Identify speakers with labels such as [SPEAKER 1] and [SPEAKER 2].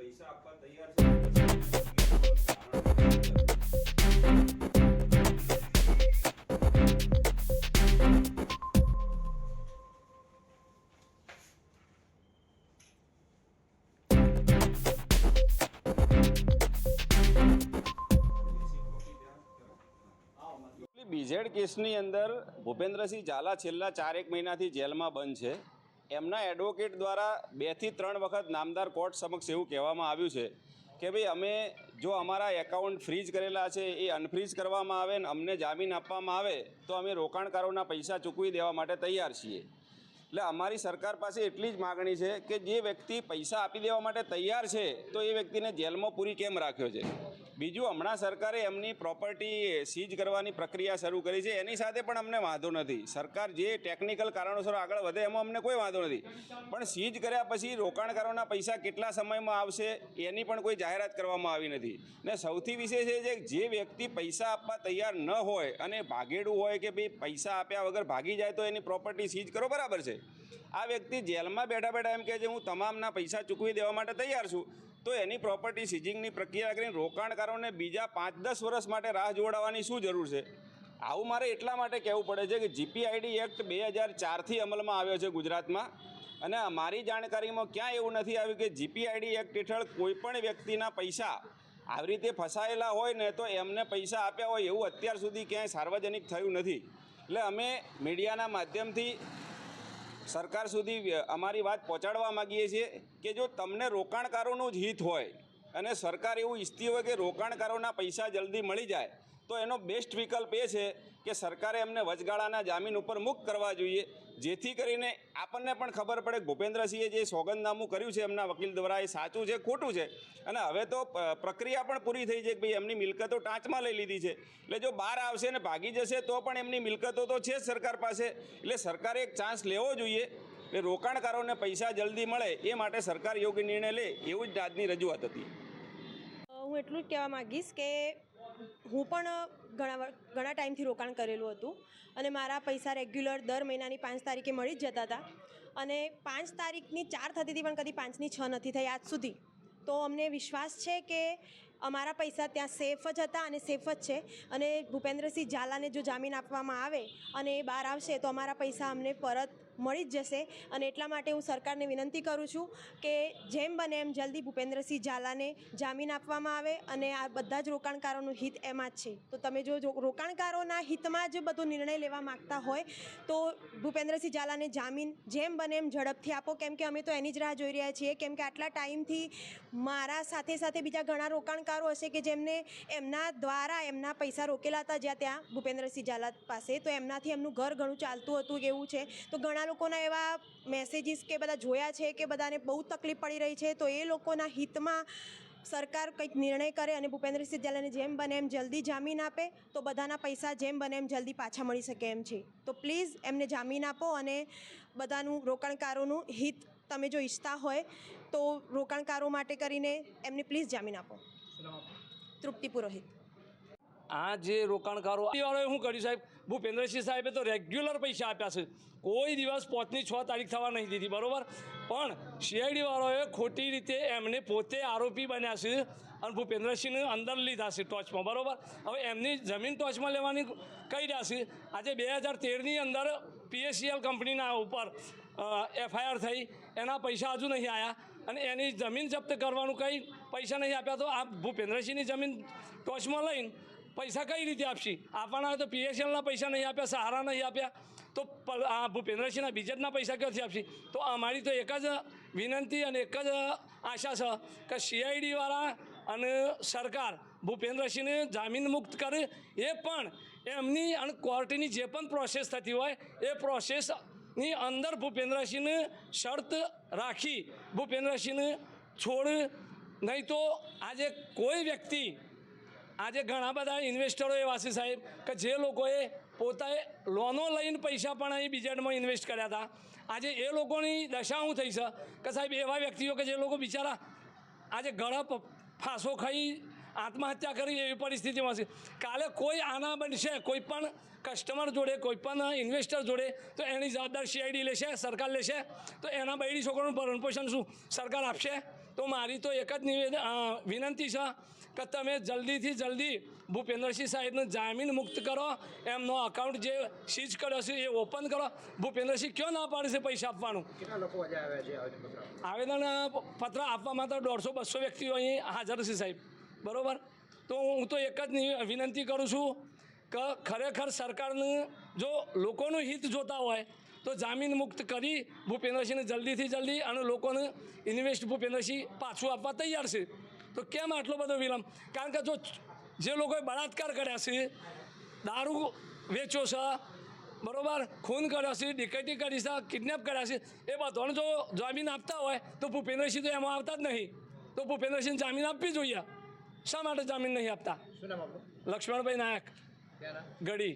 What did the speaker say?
[SPEAKER 1] પૈસા આપવા તૈયાર છે. બીઝેડ કેસની અંદર ભૂપેન્દ્રસિંહ ઝાલા છેલ્લા 4-1 મહિનાથી જેલમાં બંધ છે. એમના એડવોકેટ દ્વારા 2 થી 3 વખત નામદાર કોર્ટ સમક્ષ એવું કહેવામાં આવ્યું છે કે ભાઈ અમે જો અમારા એકાઉન્ટ ફ્રીઝ કરેલા છે એ અનફ્રીઝ કરવામાં આવે ને અમને જામીન આપવામાં આવે તો અમે રોકાણકારોના પૈસા ચૂકવી દેવા માટે તૈયાર છીએ. એટલે અમારી સરકાર પાસે એટલી જ માગણી છે કે જે વ્યક્તિ પૈસા આપી દેવા માટે તૈયાર છે તો એ વ્યક્તિને જેલમાં પૂરી કેમ રાખ્યો છે. બીજું, હમણાં સરકારે એમની પ્રોપર્ટી સીઝ કરવાની પ્રક્રિયા શરૂ કરી છે, એની સાથે પણ અમને વાંધો નથી. સરકાર જે ટેકનિકલ કારણોસર આગળ વધે એમાં અમને કોઈ વાંધો નથી, પણ સીઝ કર્યા પછી રોકાણકારોના પૈસા કેટલા સમયમાં આવશે એની પણ કોઈ જાહેરાત કરવામાં આવી નથી. ને સૌથી વિશેષ એ છે કે જે વ્યક્તિ પૈસા આપવા તૈયાર ન હોય અને ભાગેડું હોય કે ભાઈ પૈસા આપ્યા વગર ભાગી જાય તો એની પ્રોપર્ટી સીઝ કરો, બરાબર છે. આ વ્યક્તિ જેલમાં બેઠા બેઠા એમ કહે છે હું તમામના પૈસા ચૂકવી દેવા માટે તૈયાર છું, તો એની પ્રોપર્ટી સીઝિંગની પ્રક્રિયા કરીને રોકાણકારોને બીજા 5-10 વર્ષ માટે રાહ જોડાવાની શું જરૂર છે? આવું મારે એટલા માટે કહેવું પડે છે કે જીપીઆઈડી એક્ટ 2004થી અમલમાં આવ્યો છે ગુજરાતમાં, અને મારી જાણકારીમાં ક્યાં એવું નથી આવ્યું કે જીપીઆઈડી એક્ટ હેઠળ કોઈપણ વ્યક્તિના પૈસા આવી રીતે ફસાયેલા હોય ને તો એમને પૈસા આપ્યા હોય એવું અત્યાર સુધી ક્યાંય સાર્વજનિક થયું નથી. એટલે અમે મીડિયાના માધ્યમથી સરકાર સુધી અમારી વાત પહોંચાડવા માગીએ છીએ કે જો તમને રોકાણકારોનું જ હિત હોય અને સરકાર એવું ઈચ્છતી હોય કે રોકાણકારોના પૈસા જલ્દી મળી જાય તો એનો બેસ્ટ વિકલ્પ એ છે કે સરકારે એમને વચગાળાના જામીન ઉપર મુક્ત કરવા જોઈએ, જેથી કરીને આપણને પણ ખબર પડે કે ભૂપેન્દ્રસિંહે જે સોગંદનામું કર્યું છે એમના વકીલ દ્વારા એ સાચું છે ખોટું છે. અને હવે તો પ્રક્રિયા પણ પૂરી થઈ છે કે ભાઈ એમની મિલકતો ટાંચમાં લઈ લીધી છે, એટલે જો બહાર આવશે ને ભાગી જશે તો પણ એમની મિલકતો તો છે જ સરકાર પાસે. એટલે સરકારે એક ચાન્સ લેવો જોઈએ કે રોકાણકારોને પૈસા જલ્દી મળે એ માટે સરકાર યોગ્ય નિર્ણય લે, એવું જ આજની રજૂઆત હતી.
[SPEAKER 2] હું એટલું જ કહેવા માગીશ કે હું પણ ઘણા ટાઈમથી રોકાણ કરેલું હતું અને મારા પૈસા રેગ્યુલર દર મહિનાની 5 તારીખે મળી જ જતા હતા, અને 5 તારીખની 4 થતી હતી પણ કદી 5ની 6 નથી થઈ આજ સુધી. તો અમને વિશ્વાસ છે કે અમારા પૈસા ત્યાં સેફ જ હતા અને સેફ જ છે, અને ભૂપેન્દ્રસિંહ ઝાલાને જો જામીન આપવામાં આવે અને એ બહાર આવશે તો અમારા પૈસા અમને પરત મળી જ જશે. અને એટલા માટે હું સરકારને વિનંતી કરું છું કે જેમ બને એમ જલ્દી ભૂપેન્દ્રસિંહ ઝાલાને જામીન આપવામાં આવે, અને આ બધા જ રોકાણકારોનું હિત એમાં જ છે. તો તમે જો રોકાણકારોના હિતમાં જ બધો નિર્ણય લેવા માગતા હોય તો ભૂપેન્દ્રસિંહ ઝાલાને જામીન જેમ બને એમ ઝડપથી આપો, કેમ કે અમે તો એની જ રાહ જોઈ રહ્યા છીએ. કેમ કે આટલા ટાઈમથી મારા સાથે સાથે બીજા ઘણા રોકાણકારો હશે કે જેમને એમના દ્વારા એમના પૈસા રોકેલા હતા જ્યાં ત્યાં ભૂપેન્દ્રસિંહ ઝાલા પાસે, તો એમનાથી એમનું ઘર ઘણું ચાલતું હતું કે એવું છે. તો ઘણા લોકોના એવા મેસેજીસ કે બધા જોયા છે કે બધાને બહુ તકલીફ પડી રહી છે, તો એ લોકોના હિતમાં સરકાર કંઈક નિર્ણય કરે અને ભૂપેન્દ્રસિંહ ઝાલાને જેમ બને એમ જલ્દી જામીન આપે તો બધાના પૈસા જેમ બને એમ જલ્દી પાછા મળી શકે એમ છે. તો પ્લીઝ એમને જામીન આપો અને બધાનું રોકાણકારોનું હિત તમે જો ઈચ્છતા હોય તો રોકાણકારો માટે કરીને એમને પ્લીઝ જામીન આપો. તૃપ્તિ પુરોહિત.
[SPEAKER 3] આ જે રોકાણકારો વાળાએ શું કર્યું સાહેબ, ભૂપેન્દ્રસિંહ સાહેબે તો રેગ્યુલર પૈસા આપ્યા છે, કોઈ દિવસ 5ની 6 તારીખ થવા નહીં દીધી, બરાબર. પણ સીઆઈડી વાળાએ ખોટી રીતે એમને પોતે આરોપી બન્યા છે અને ભૂપેન્દ્રસિંહને અંદર લીધા છે ટોચમાં, બરાબર. હવે એમની જમીન ટોચમાં લેવાની કહી રહ્યા છે. આજે 2013ની અંદર PACL કંપનીના ઉપર FIR થઈ, એના પૈસા હજુ નહીં આવ્યા અને એની જમીન જપ્ત કરવાનું કંઈ પૈસા નહીં આપ્યા. તો આ ભૂપેન્દ્રસિંહની જમીન ટોચમાં લઈને પૈસા કઈ રીતે આપશે? આપવાના હોય તો PACLના પૈસા નહીં આપ્યા, સહારા નહીં આપ્યા, તો આ ભૂપેન્દ્રસિંહના બીજેડના પૈસા ક્યાંથી આપશે? તો અમારી તો એક જ વિનંતી અને એક જ આશા છે કે CIDવાળા અને સરકાર ભૂપેન્દ્રસિંહને જામીન મુક્ત કરે, એ પણ એમની અને કોર્ટની જે પણ પ્રોસેસ થતી હોય એ પ્રોસેસની અંદર ભૂપેન્દ્રસિંહને શરત રાખી ભૂપેન્દ્રસિંહને છોડ. નહીં તો આજે કોઈ વ્યક્તિ, આજે ઘણા બધા ઇન્વેસ્ટરો એવા છે સાહેબ કે જે લોકોએ પોતે લોનો લઈને પૈસા પણ અહીં બીજેડમાં ઇન્વેસ્ટ કર્યા હતા. આજે એ લોકોની દશા શું થઈ છે કે સાહેબ એવા વ્યક્તિઓ કે જે લોકો બિચારા આજે ગળા ફાંસો ખાઈ આત્મહત્યા કરી એવી પરિસ્થિતિમાં છે. કાલે કોઈ આના બનશે કોઈ પણ કસ્ટમર જોડે, કોઈ પણ ઇન્વેસ્ટર જોડે, તો એની જવાબદારી CID લેશે, સરકાર લેશે. તો એના બૈરી છોકરાનું ભરણપોષણ શું સરકાર આપશે? તો મારી તો એક જ વિનંતી છે કે તમે જલ્દીથી જલ્દી ભૂપેન્દ્રસિંહ સાહેબને જામીન મુક્ત કરો, એમનો અકાઉન્ટ જે સીઝ કર્યો છે એ ઓપન કરો. ભૂપેન્દ્રસિંહ ક્યાં ના પાડે છે પૈસા આપવાનું?
[SPEAKER 4] કેટલા લોકો આજે આવ્યા છે
[SPEAKER 3] આવેદન પત્ર આપવા માટે 150-200 વ્યક્તિઓ અહીં હાજર છે સાહેબ, બરાબર. તો હું તો એક જ વિનંતી કરું છું કે ખરેખર સરકારને જો લોકોનું હિત જોતા હોય તો જામીન મુક્ત કરી ભૂપેન્દ્રસિંહને જલ્દીથી જલ્દી અને લોકોને ઇન્વેસ્ટ ભૂપેન્દ્રસિંહ પાછું આપવા તૈયાર છે. તો કેમ આટલો બધો વિલંબ? કારણ કે જો જે લોકોએ બળાત્કાર કર્યા છે, દારૂ વેચ્યો છે, બરાબર, ખૂન કર્યો છે, ડિકેટી કરી છે, કિડનેપ કર્યા છે, એ બધાને જો જામીન આપતા હોય તો ભૂપેન્દ્રસિંહ તો એમાં આવતા જ નહીં. તો ભૂપેન્દ્રસિંહને જામીન આપવી જોઈએ. શા માટે જામીન નહીં આપતા?
[SPEAKER 4] શું નામ આપણું?
[SPEAKER 3] લક્ષ્મણભાઈ નાયક,
[SPEAKER 4] ક્યાં નામ?
[SPEAKER 3] ગઢી.